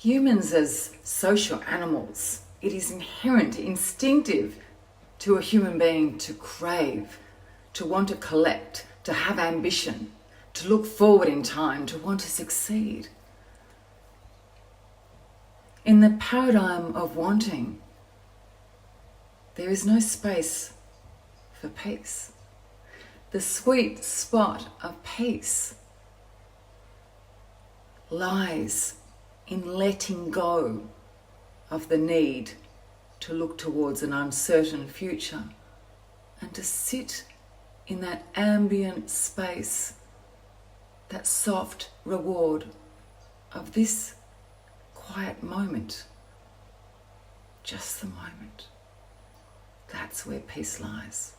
Humans as social animals, it is inherent, instinctive to a human being to crave, to want to collect, to have ambition, to look forward in time, to want to succeed. In the paradigm of wanting, there is no space for peace. The sweet spot of peace lies in letting go of the need to look towards an uncertain future and to sit in that ambient space, that soft reward of this quiet moment, just the moment. That's where peace lies.